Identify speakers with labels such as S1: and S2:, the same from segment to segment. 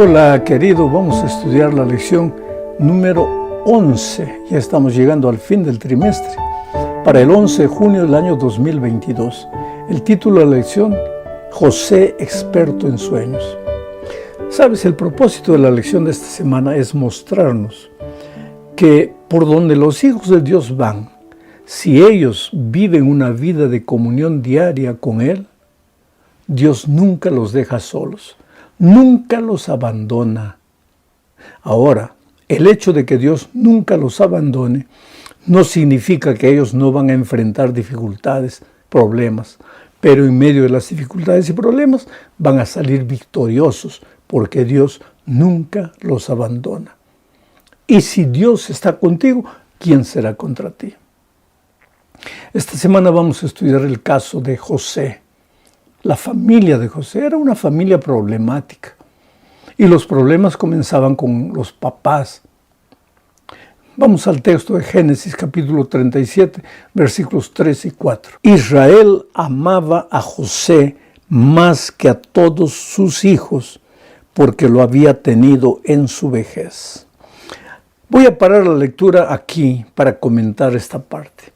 S1: Hola querido, vamos a estudiar la lección número 11. Ya estamos llegando al fin del trimestre. Para el 11 de junio del año 2022. El título de la lección, José experto en sueños. Sabes, el propósito de la lección de esta semana es mostrarnos que por donde los hijos de Dios van, si ellos viven una vida de comunión diaria con Él, Dios nunca los deja solos. Nunca los abandona. Ahora, el hecho de que Dios nunca los abandone no significa que ellos no van a enfrentar dificultades, problemas, pero en medio de las dificultades y problemas van a salir victoriosos porque Dios nunca los abandona. Y si Dios está contigo, ¿quién será contra ti? Esta semana vamos a estudiar el caso de José. La familia de José era una familia problemática y los problemas comenzaban con los papás. Vamos al texto de Génesis capítulo 37, versículos 3 y 4. Israel amaba a José más que a todos sus hijos porque lo había tenido en su vejez. Voy a parar la lectura aquí para comentar esta parte.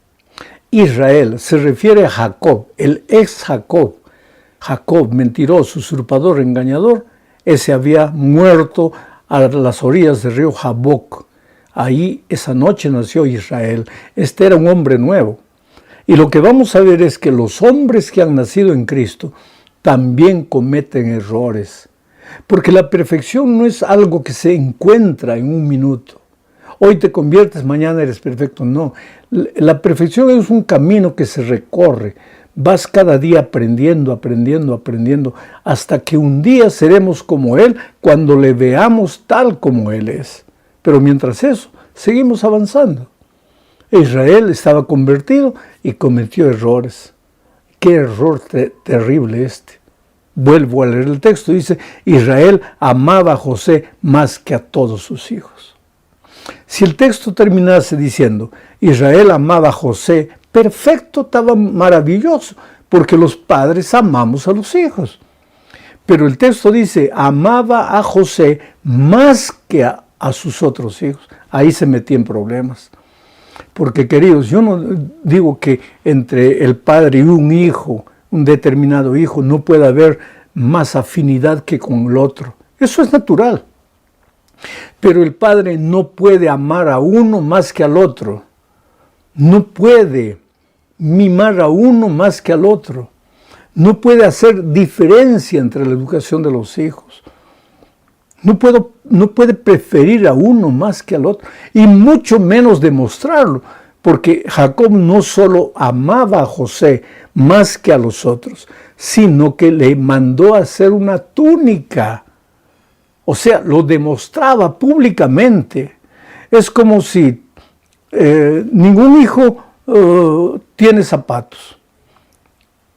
S1: Israel se refiere a Jacob, el ex Jacob. Jacob, mentiroso, usurpador, engañador, ese había muerto a las orillas del río Jaboc. Ahí esa noche nació Israel. Este era un hombre nuevo. Y lo que vamos a ver es que los hombres que han nacido en Cristo también cometen errores. Porque la perfección no es algo que se encuentra en un minuto. Hoy te conviertes, mañana eres perfecto. No, la perfección es un camino que se recorre. Vas cada día aprendiendo, hasta que un día seremos como Él cuando le veamos tal como Él es. Pero mientras eso, seguimos avanzando. Israel estaba convertido y cometió errores. ¡Qué error terrible este! Vuelvo a leer el texto, dice, Israel amaba a José más que a todos sus hijos. Si el texto terminase diciendo, Israel amaba a José, perfecto, estaba maravilloso, porque los padres amamos a los hijos. Pero el texto dice, amaba a José más que a sus otros hijos. Ahí se metía en problemas. Porque, queridos, yo no digo que entre el padre y un hijo, un determinado hijo, no pueda haber más afinidad que con el otro. Eso es natural. Pero el padre no puede amar a uno más que al otro. No puede mimar a uno más que al otro. No puede hacer diferencia entre la educación de los hijos. No puede preferir a uno más que al otro. Y mucho menos demostrarlo. Porque Jacob no solo amaba a José más que a los otros, sino que le mandó a hacer una túnica. O sea, lo demostraba públicamente. Es como si ningún hijo tiene zapatos,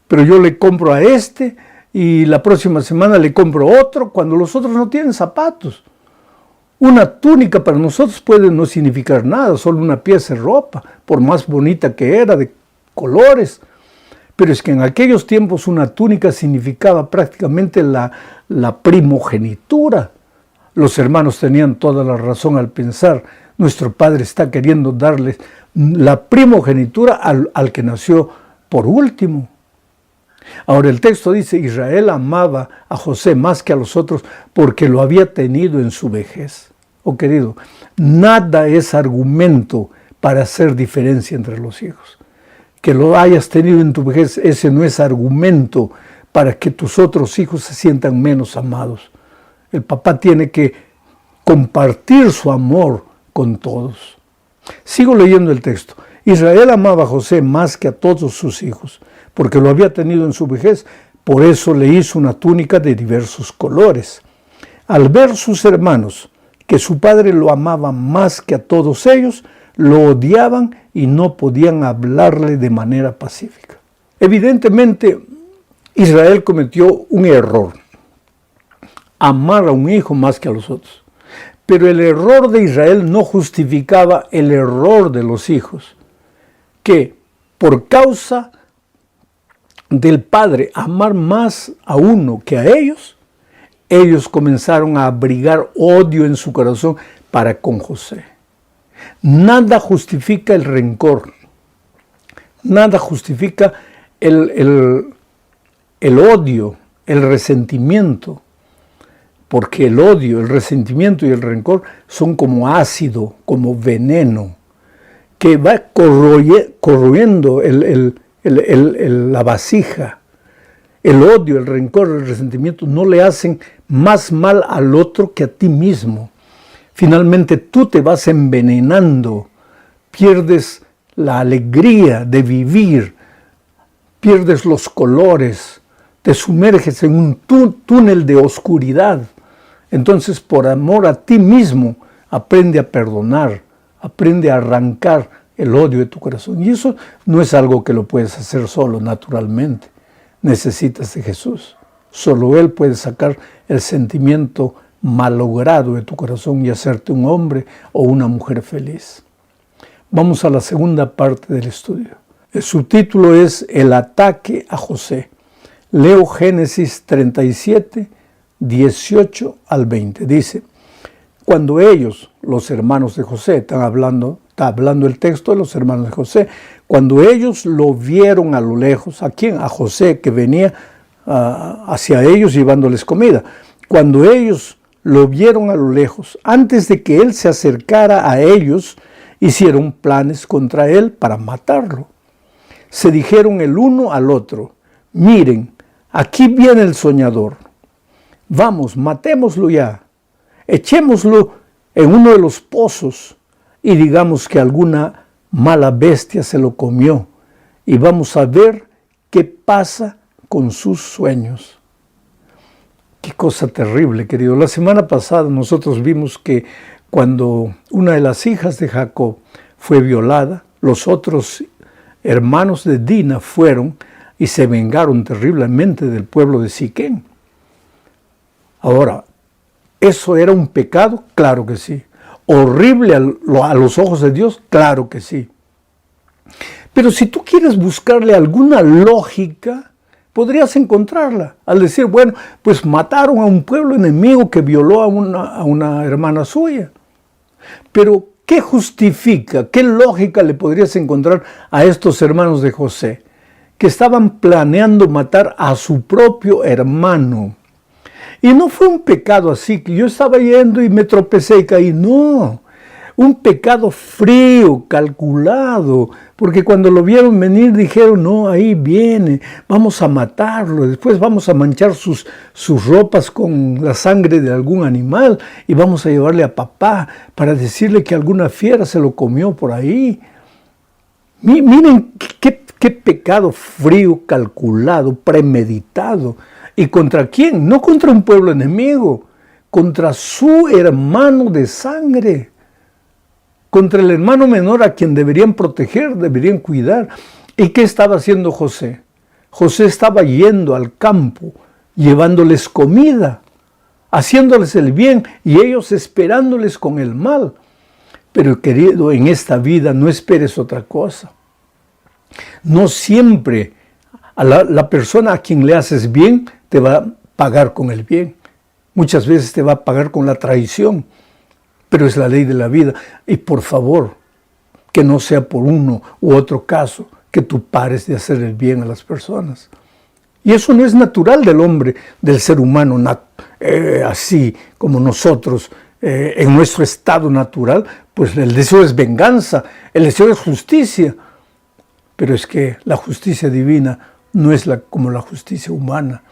S1: pero yo le compro a este y la próxima semana le compro otro cuando los otros no tienen zapatos. Una túnica para nosotros puede no significar nada, solo una pieza de ropa, por más bonita que era, de colores. Pero es que en aquellos tiempos una túnica significaba prácticamente la primogenitura. Los hermanos tenían toda la razón al pensar, nuestro Padre está queriendo darles la primogenitura al que nació por último. Ahora el texto dice, Israel amaba a José más que a los otros porque lo había tenido en su vejez. Oh querido, nada es argumento para hacer diferencia entre los hijos. Que lo hayas tenido en tu vejez, ese no es argumento para que tus otros hijos se sientan menos amados. El papá tiene que compartir su amor con todos. Sigo leyendo el texto. Israel amaba a José más que a todos sus hijos, porque lo había tenido en su vejez. Por eso le hizo una túnica de diversos colores. Al ver sus hermanos que su padre lo amaba más que a todos ellos, lo odiaban y no podían hablarle de manera pacífica. Evidentemente, Israel cometió un error. Amar a un hijo más que a los otros. Pero el error de Israel no justificaba el error de los hijos, que por causa del padre amar más a uno que a ellos, ellos comenzaron a abrigar odio en su corazón para con José. Nada justifica el rencor, nada justifica el odio, el resentimiento, porque el odio, el resentimiento y el rencor son como ácido, como veneno, que va corroyendo la vasija. El odio, el rencor, el resentimiento no le hacen más mal al otro que a ti mismo. Finalmente tú te vas envenenando, pierdes la alegría de vivir, pierdes los colores, te sumerges en un túnel de oscuridad. Entonces, por amor a ti mismo, aprende a perdonar, aprende a arrancar el odio de tu corazón. Y eso no es algo que lo puedes hacer solo, naturalmente. Necesitas de Jesús. Solo Él puede sacar el sentimiento malogrado de tu corazón y hacerte un hombre o una mujer feliz. Vamos a la segunda parte del estudio. El subtítulo es El ataque a José. Leo Génesis 37, 18 al 20. Dice, cuando ellos, los hermanos de José, está hablando el texto de los hermanos de José, cuando ellos lo vieron a lo lejos, ¿a quién? A José, que venía hacia ellos llevándoles comida. Cuando ellos lo vieron a lo lejos, antes de que él se acercara a ellos, hicieron planes contra él para matarlo. Se dijeron el uno al otro, miren, aquí viene el soñador. Vamos, matémoslo ya. Echémoslo en uno de los pozos y digamos que alguna mala bestia se lo comió y vamos a ver qué pasa con sus sueños. Qué cosa terrible, querido. La semana pasada nosotros vimos que cuando una de las hijas de Jacob fue violada, los otros hermanos de Dina fueron y se vengaron terriblemente del pueblo de Siquén. Ahora, ¿eso era un pecado? Claro que sí. ¿Horrible a los ojos de Dios? Claro que sí. Pero si tú quieres buscarle alguna lógica, podrías encontrarla. Al decir, bueno, pues mataron a un pueblo enemigo que violó a una hermana suya. Pero, ¿qué justifica, qué lógica le podrías encontrar a estos hermanos de José? Que estaban planeando matar a su propio hermano. Y no fue un pecado así, que yo estaba yendo y me tropecé y caí. No, un pecado frío, calculado, porque cuando lo vieron venir dijeron, no, ahí viene, vamos a matarlo, después vamos a manchar sus ropas con la sangre de algún animal y vamos a llevarle a papá para decirle que alguna fiera se lo comió por ahí. Miren qué pecado frío, calculado, premeditado. ¿Y contra quién? No contra un pueblo enemigo, contra su hermano de sangre, contra el hermano menor a quien deberían proteger, deberían cuidar. ¿Y qué estaba haciendo José? José estaba yendo al campo, llevándoles comida, haciéndoles el bien y ellos esperándoles con el mal. Pero querido, en esta vida no esperes otra cosa. No siempre a la persona a quien le haces bien te va a pagar con el bien. Muchas veces te va a pagar con la traición, pero es la ley de la vida. Y por favor, que no sea por uno u otro caso que tú pares de hacer el bien a las personas. Y eso no es natural del hombre, del ser humano, así como nosotros, en nuestro estado natural, pues el deseo es venganza, el deseo es justicia. Pero es que la justicia divina no es como la justicia humana.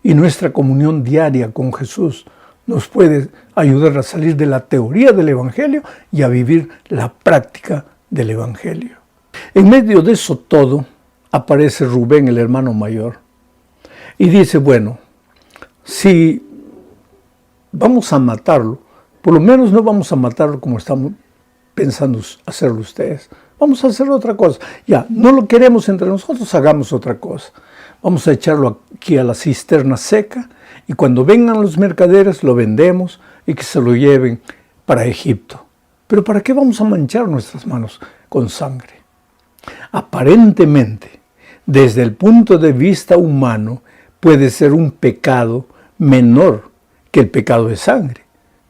S1: Y nuestra comunión diaria con Jesús nos puede ayudar a salir de la teoría del Evangelio y a vivir la práctica del Evangelio. En medio de eso todo, aparece Rubén, el hermano mayor, y dice, bueno, si vamos a matarlo, por lo menos no vamos a matarlo como estamos pensando hacerlo ustedes. Vamos a hacer otra cosa. Ya, no lo queremos entre nosotros, hagamos otra cosa. Vamos a echarlo aquí a la cisterna seca y cuando vengan los mercaderes lo vendemos y que se lo lleven para Egipto. Pero ¿para qué vamos a manchar nuestras manos con sangre? Aparentemente, desde el punto de vista humano, puede ser un pecado menor que el pecado es sangre,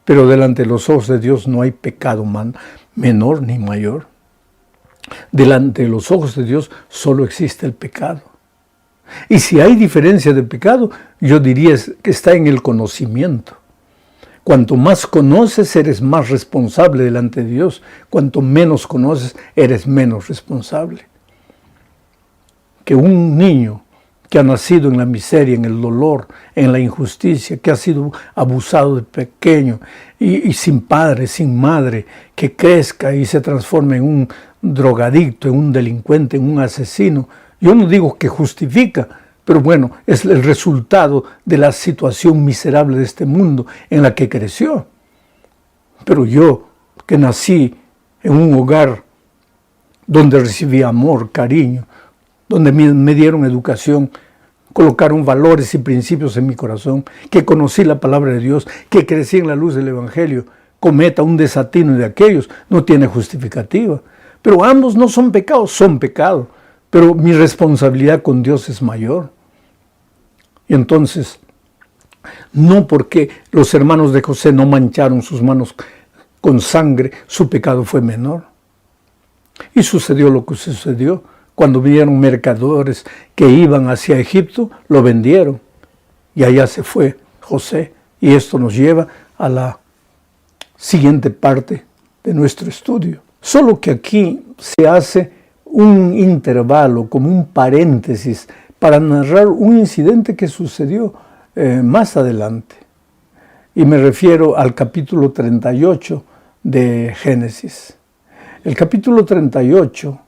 S1: pero delante de los ojos de Dios no hay pecado menor ni mayor. Delante de los ojos de Dios solo existe el pecado. Y si hay diferencia de pecado, yo diría que está en el conocimiento. Cuanto más conoces, eres más responsable delante de Dios. Cuanto menos conoces, eres menos responsable. Que un niño que ha nacido en la miseria, en el dolor, en la injusticia, que ha sido abusado de pequeño y sin padre, sin madre, que crezca y se transforme en un drogadicto, en un delincuente, en un asesino. Yo no digo que justifica, pero bueno, es el resultado de la situación miserable de este mundo en la que creció. Pero yo, que nací en un hogar donde recibí amor, cariño, donde me dieron educación, colocaron valores y principios en mi corazón, que conocí la palabra de Dios, que crecí en la luz del Evangelio, cometa un desatino de aquellos, no tiene justificativa. Pero ambos no son pecados, son pecados. Pero mi responsabilidad con Dios es mayor. Y entonces, no porque los hermanos de José no mancharon sus manos con sangre, su pecado fue menor. Y sucedió lo que sucedió. Cuando vinieron mercaderes que iban hacia Egipto, lo vendieron. Y allá se fue José. Y esto nos lleva a la siguiente parte de nuestro estudio. Solo que aquí se hace un intervalo, como un paréntesis, para narrar un incidente que sucedió más adelante. Y me refiero al capítulo 38 de Génesis. El capítulo 38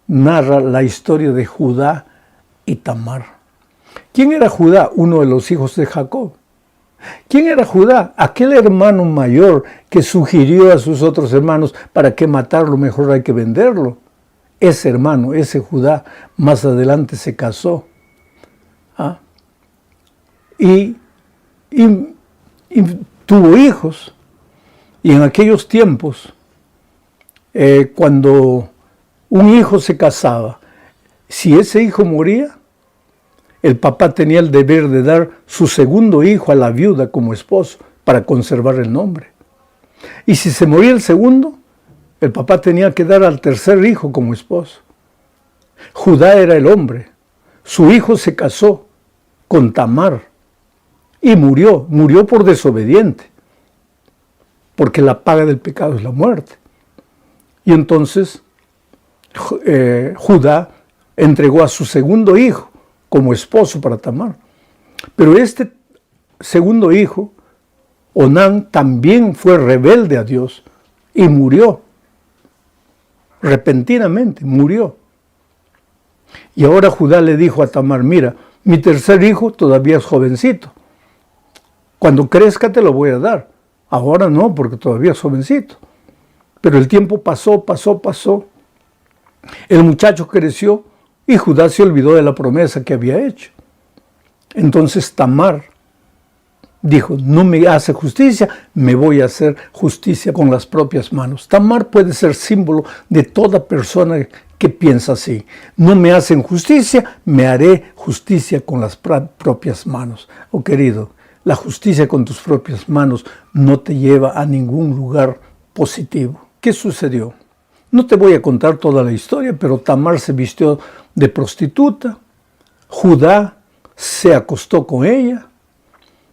S1: narra la historia de Judá y Tamar. ¿Quién era Judá? Uno de los hijos de Jacob. ¿Quién era Judá? Aquel hermano mayor que sugirió a sus otros hermanos, ¿para qué matarlo? Mejor hay que venderlo. Ese hermano, ese Judá, más adelante se casó. Y tuvo hijos. Y en aquellos tiempos, cuando un hijo se casaba, si ese hijo moría, el papá tenía el deber de dar su segundo hijo a la viuda como esposo para conservar el nombre. Y si se moría el segundo, el papá tenía que dar al tercer hijo como esposo. Judá era el hombre. Su hijo se casó con Tamar y murió por desobediente, porque la paga del pecado es la muerte. Y entonces Judá entregó a su segundo hijo como esposo para Tamar. Pero este segundo hijo, Onán, también fue rebelde a Dios y murió. Repentinamente murió. Y ahora Judá le dijo a Tamar, mira, mi tercer hijo todavía es jovencito. Cuando crezca te lo voy a dar. Ahora no, porque todavía es jovencito. Pero el tiempo pasó. El muchacho creció y Judá se olvidó de la promesa que había hecho. Entonces Tamar dijo, no me hace justicia, me voy a hacer justicia con las propias manos. Tamar puede ser símbolo de toda persona que piensa así. No me hacen justicia, me haré justicia con las propias manos. Oh querido, la justicia con tus propias manos no te lleva a ningún lugar positivo. ¿Qué sucedió? No te voy a contar toda la historia, pero Tamar se vistió de prostituta, Judá se acostó con ella,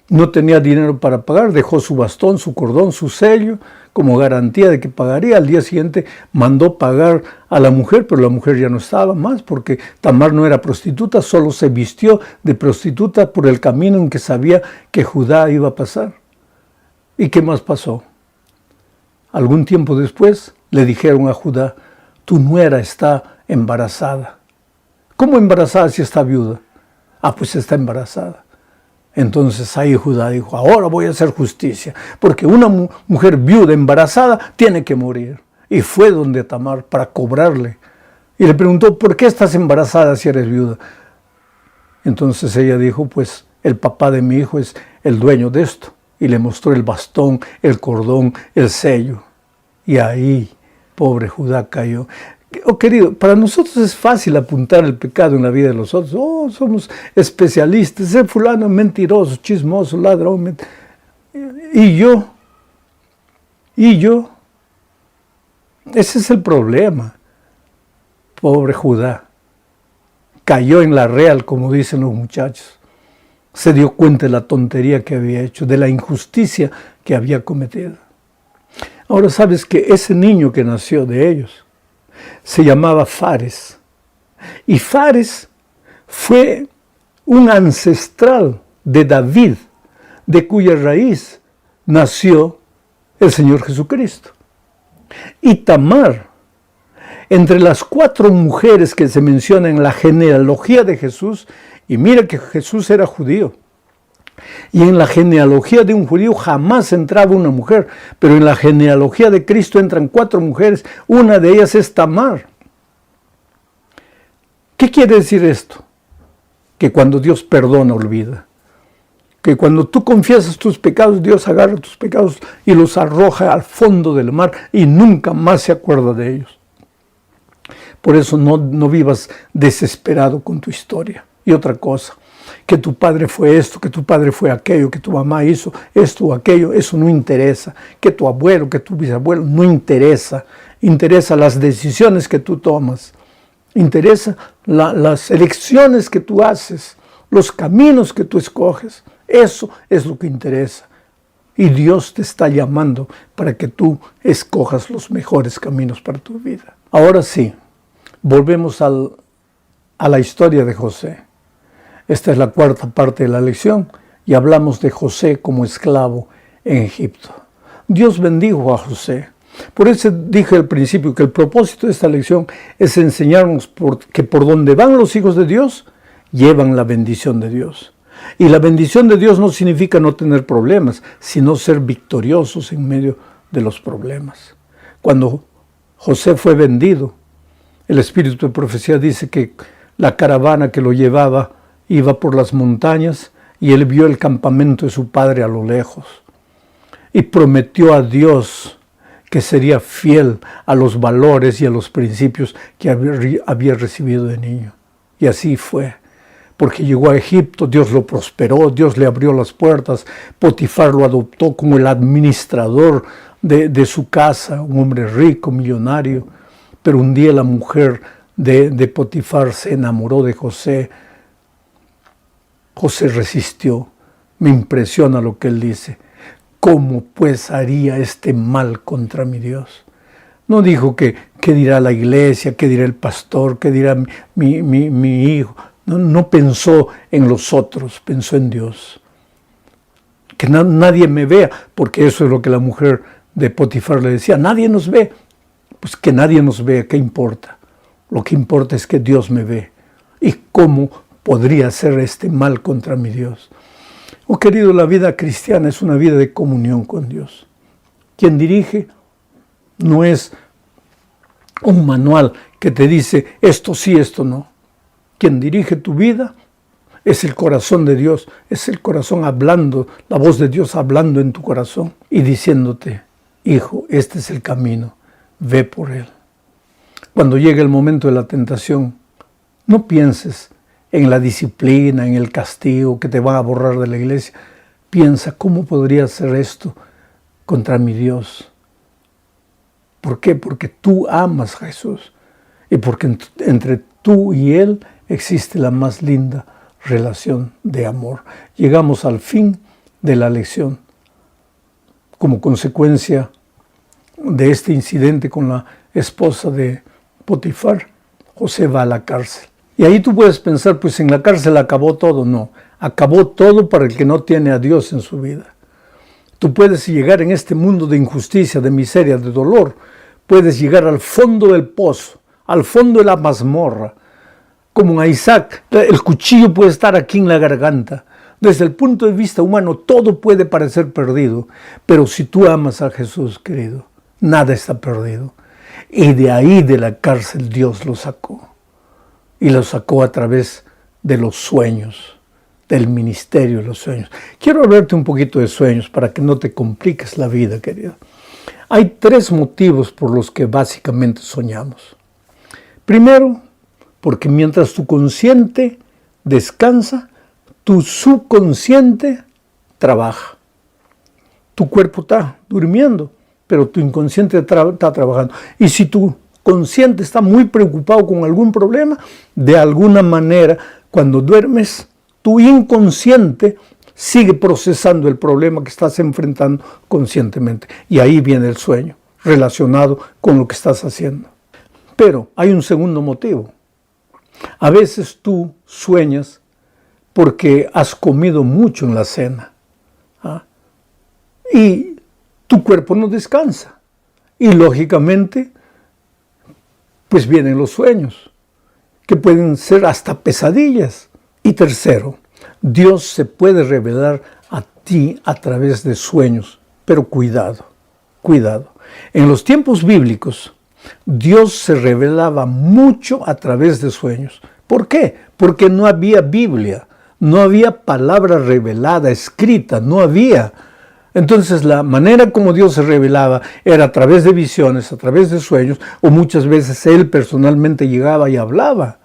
S1: no tenía dinero para pagar, dejó su bastón, su cordón, su sello, como garantía de que pagaría. Al día siguiente mandó pagar a la mujer, pero la mujer ya no estaba más, porque Tamar no era prostituta, solo se vistió de prostituta por el camino en que sabía que Judá iba a pasar. ¿Y qué más pasó? Algún tiempo después le dijeron a Judá, tu nuera está embarazada. ¿Cómo embarazada si está viuda? Pues está embarazada. Entonces ahí Judá dijo, ahora voy a hacer justicia, porque una mujer viuda embarazada tiene que morir. Y fue donde Tamar para cobrarle. Y le preguntó, ¿por qué estás embarazada si eres viuda? Entonces ella dijo, pues el papá de mi hijo es el dueño de esto. Y le mostró el bastón, el cordón, el sello. Y ahí, pobre Judá cayó. Oh, querido, para nosotros es fácil apuntar el pecado en la vida de los otros. Oh, somos especialistas. Fulano es mentiroso, chismoso, ladrón. Y yo, ese es el problema. Pobre Judá, cayó en la real, como dicen los muchachos. Se dio cuenta de la tontería que había hecho, de la injusticia que había cometido. Ahora sabes que ese niño que nació de ellos se llamaba Fares. Y Fares fue un ancestral de David, de cuya raíz nació el Señor Jesucristo. Y Tamar, entre las 4 mujeres que se mencionan en la genealogía de Jesús, y mira que Jesús era judío, y en la genealogía de un judío jamás entraba una mujer, pero en la genealogía de Cristo entran 4 mujeres, una de ellas es Tamar. ¿Qué quiere decir esto? Que cuando Dios perdona, olvida. Que cuando tú confiesas tus pecados, Dios agarra tus pecados y los arroja al fondo del mar y nunca más se acuerda de ellos. Por eso no vivas desesperado con tu historia. Y otra cosa, que tu padre fue esto, que tu padre fue aquello, que tu mamá hizo esto o aquello, eso no interesa. Que tu abuelo, que tu bisabuelo, no interesa. Interesa las decisiones que tú tomas. Interesa las elecciones que tú haces, los caminos que tú escoges. Eso es lo que interesa. Y Dios te está llamando para que tú escojas los mejores caminos para tu vida. Ahora sí, volvemos a la historia de José. Esta es la 4ª parte de la lección y hablamos de José como esclavo en Egipto. Dios bendijo a José. Por eso dije al principio que el propósito de esta lección es enseñarnos que por donde van los hijos de Dios, llevan la bendición de Dios. Y la bendición de Dios no significa no tener problemas, sino ser victoriosos en medio de los problemas. Cuando José fue vendido, el espíritu de profecía dice que la caravana que lo llevaba iba por las montañas y él vio el campamento de su padre a lo lejos. Y prometió a Dios que sería fiel a los valores y a los principios que había recibido de niño. Y así fue. Porque llegó a Egipto, Dios lo prosperó, Dios le abrió las puertas, Potifar lo adoptó como el administrador de su casa, un hombre rico, millonario. Pero un día la mujer de Potifar se enamoró de José. José resistió. Me impresiona lo que él dice. ¿Cómo pues haría este mal contra mi Dios? No dijo qué dirá la iglesia, qué dirá el pastor, qué dirá mi hijo. No pensó en los otros, pensó en Dios. Que nadie me vea, porque eso es lo que la mujer de Potifar le decía. Nadie nos ve. Pues que nadie nos vea, ¿qué importa? Lo que importa es que Dios me ve. ¿Y cómo podría hacer este mal contra mi Dios? Oh querido, la vida cristiana es una vida de comunión con Dios. Quien dirige no es un manual que te dice esto sí, esto no. Quien dirige tu vida es el corazón de Dios, es el corazón hablando, la voz de Dios hablando en tu corazón y diciéndote, hijo, este es el camino, ve por él. Cuando llegue el momento de la tentación, no pienses en la disciplina, en el castigo que te van a borrar de la iglesia. Piensa, ¿cómo podría hacer esto contra mi Dios? ¿Por qué? Porque tú amas a Jesús y porque entre tú y Él existe la más linda relación de amor. Llegamos al fin de la lección. Como consecuencia de este incidente con la esposa de Potifar, José va a la cárcel. Y ahí tú puedes pensar, pues en la cárcel acabó todo. No, acabó todo para el que no tiene a Dios en su vida. Tú puedes llegar en este mundo de injusticia, de miseria, de dolor. Puedes llegar al fondo del pozo, al fondo de la mazmorra. Como a Isaac, el cuchillo puede estar aquí en la garganta. Desde el punto de vista humano, todo puede parecer perdido. Pero si tú amas a Jesús, querido, nada está perdido. Y de ahí, de la cárcel, Dios lo sacó. Y lo sacó a través de los sueños, del ministerio de los sueños. Quiero hablarte un poquito de sueños para que no te compliques la vida, querido. Hay 3 motivos por los que básicamente soñamos. Primero, porque mientras tu consciente descansa, tu subconsciente trabaja. tu cuerpo está durmiendo, pero tu inconsciente está trabajando. Y si tu consciente está muy preocupado con algún problema, de alguna manera, cuando duermes, tu inconsciente sigue procesando el problema que estás enfrentando conscientemente. Y ahí viene el sueño, relacionado con lo que estás haciendo. Pero hay un segundo motivo. A veces tú sueñas porque has comido mucho en la cena. Y tu cuerpo no descansa. Y lógicamente, pues vienen los sueños, que pueden ser hasta pesadillas. Y tercero, Dios se puede revelar a ti a través de sueños. Pero cuidado, cuidado. En los tiempos bíblicos, Dios se revelaba mucho a través de sueños. ¿Por qué? Porque no había Biblia, no había palabra revelada, escrita, no había. Entonces la manera como Dios se revelaba era a través de visiones, a través de sueños, o muchas veces Él personalmente llegaba y hablaba.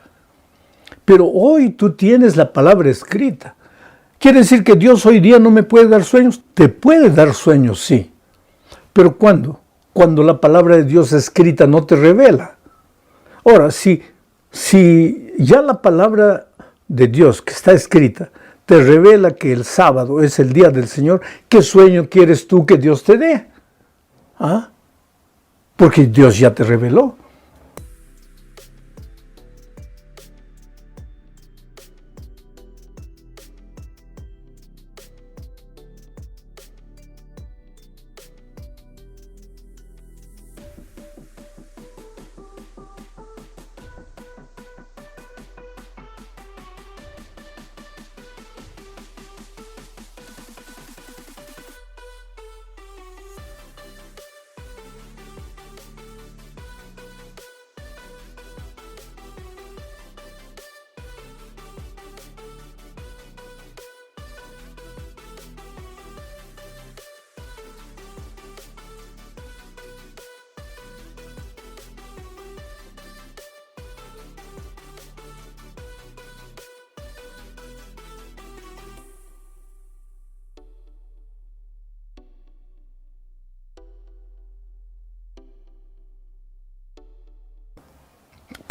S1: Pero hoy tú tienes la palabra escrita. ¿Quiere decir que Dios hoy día no me puede dar sueños? Te puede dar sueños, sí. ¿Pero cuándo? Cuando la palabra de Dios escrita no te revela. Ahora, si ya la palabra de Dios que está escrita te revela que el sábado es el día del Señor, ¿qué sueño quieres tú que Dios te dé? Porque Dios ya te reveló.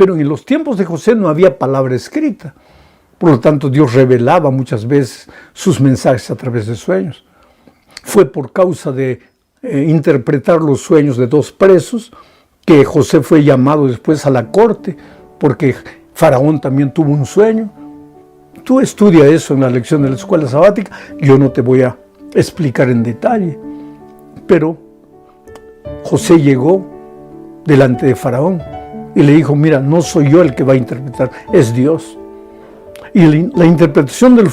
S1: Pero en los tiempos de José no había palabra escrita. Por lo tanto, Dios revelaba muchas veces sus mensajes a través de sueños. Fue por causa de interpretar los sueños de dos presos que José fue llamado después a la corte, porque Faraón también tuvo un sueño. Tú estudia eso en la lección de la escuela sabática. Yo no te voy a explicar en detalle. Pero José llegó delante de Faraón y le dijo, mira, no soy yo el que va a interpretar, es Dios. Y la interpretación del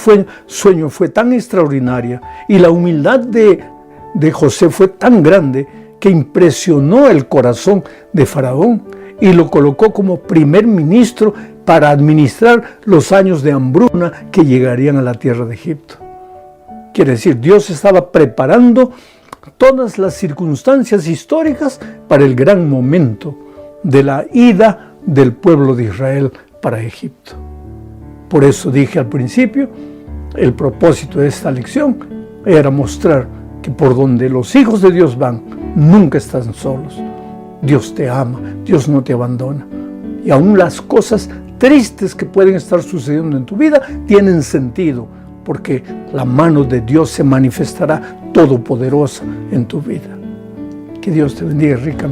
S1: sueño fue tan extraordinaria y la humildad de José fue tan grande que impresionó el corazón de Faraón y lo colocó como primer ministro para administrar los años de hambruna que llegarían a la tierra de Egipto. Quiere decir, Dios estaba preparando todas las circunstancias históricas para el gran momento de la ida del pueblo de Israel para Egipto. Por eso dije al principio, el propósito de esta lección era mostrar que por donde los hijos de Dios van, nunca están solos. Dios te ama, Dios no te abandona. Y aún las cosas tristes que pueden estar sucediendo en tu vida tienen sentido, porque la mano de Dios se manifestará todopoderosa en tu vida. Que Dios te bendiga ricamente.